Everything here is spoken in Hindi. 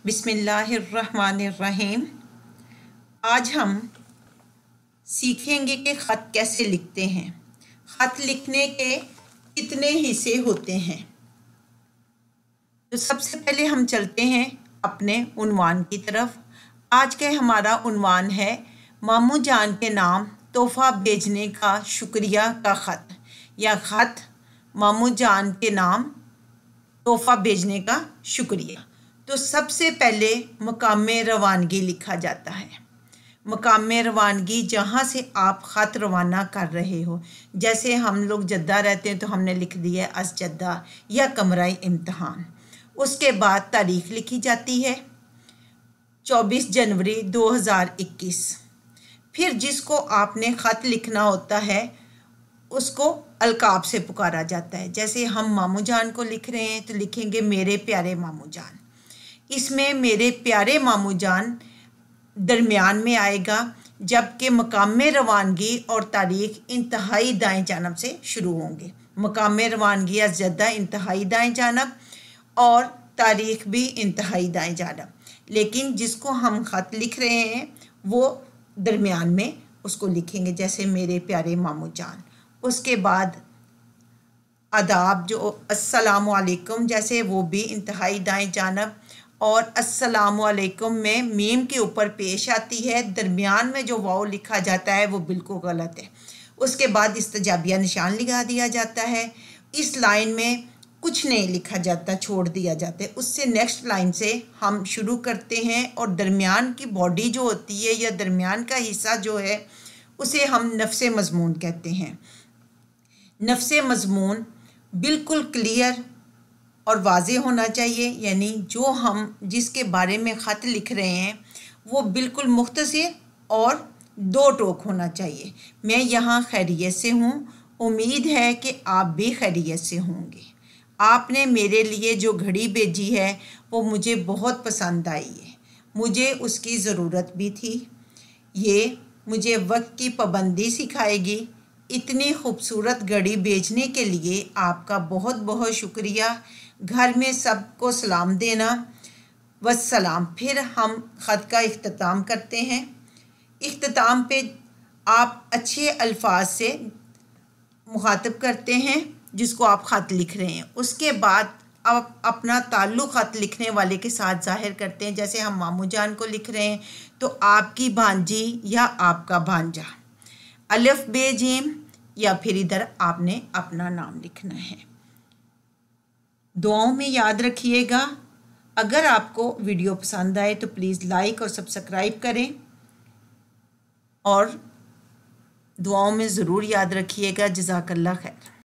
बिस्मिल्लाहिर्रहमानिर्रहीम। आज हम सीखेंगे कि ख़त कैसे लिखते हैं। ख़त लिखने के कितने हिस्से होते हैं। तो सबसे पहले हम चलते हैं अपने उन्वान की तरफ। आज का हमारा उन्वान है मामू जान के नाम तोहफ़ा भेजने का शुक्रिया का ख़त, या ख़त मामू जान के नाम तोहफ़ा भेजने का शुक्रिया। तो सबसे पहले मकाम रवानगी लिखा जाता है। मकाम रवानगी जहाँ से आप ख़त रवाना कर रहे हो, जैसे हम लोग जद्दा रहते हैं तो हमने लिख दिया अस जद्दा या कमराई इम्तहान। उसके बाद तारीख़ लिखी जाती है 24 जनवरी 2021। फिर जिसको आपने ख़त लिखना होता है उसको अलकाब से पुकारा जाता है। जैसे हम मामू जान को लिख रहे हैं तो लिखेंगे मेरे प्यारे मामू जान। इसमें मेरे प्यारे मामू जान दरमियान में आएगा, जबकि मकाम रवानगी और तारीख़ इंतहाई दाएं जानब से शुरू होंगे। मकाम रवानगी या जद्दा इंतहाई दाएं जानब और तारीख़ भी इंतहाई दाएं जानब, लेकिन जिसको हम ख़त लिख रहे हैं वो दरमियान में उसको लिखेंगे, जैसे मेरे प्यारे मामू जान। उसके बाद आदाब जो अस्सलामु अलैकुम, जैसे वो भी इंतहाई दाएं जानब, और अस्सलामु अलैकुम में मीम के ऊपर पेश आती है, दरमियान में जो वाव लिखा जाता है वो बिल्कुल गलत है। उसके बाद इस्तजाबिया निशान लगा दिया जाता है। इस लाइन में कुछ नहीं लिखा जाता, छोड़ दिया जाता है। उससे नेक्स्ट लाइन से हम शुरू करते हैं और दरमियान की बॉडी जो होती है या दरमियान का हिस्सा जो है उसे हम नफ्स मज़मून कहते हैं। नफ्स मज़मून बिल्कुल क्लियर और वाज़े होना चाहिए, यानी जो हम जिसके बारे में ख़त लिख रहे हैं वो बिल्कुल मुख्तसर और दो टोक होना चाहिए। मैं यहाँ खैरियत से हूँ, उम्मीद है कि आप भी खैरियत से होंगे। आपने मेरे लिए जो घड़ी भेजी है वो मुझे बहुत पसंद आई है, मुझे उसकी ज़रूरत भी थी। ये मुझे वक्त की पाबंदी सिखाएगी। इतनी खूबसूरत घड़ी बेचने के लिए आपका बहुत बहुत शुक्रिया। घर में सबको सलाम देना। वस्सलाम। फिर हम ख़त का इख्तिताम करते हैं। इख्तिताम पे आप अच्छे अल्फाज से मुखातब करते हैं जिसको आप ख़त लिख रहे हैं। उसके बाद आप अपना ताल्लुक़ ख़त लिखने वाले के साथ ज़ाहिर करते हैं। जैसे हम मामू जान को लिख रहे हैं तो आपकी भांजी या आपका भांजा, अलिफ बे जीम, या फिर इधर आपने अपना नाम लिखना है। दुआओं में याद रखिएगा। अगर आपको वीडियो पसंद आए तो प्लीज़ लाइक और सब्सक्राइब करें, और दुआओं में ज़रूर याद रखिएगा। जज़ाकल्लाह खैर।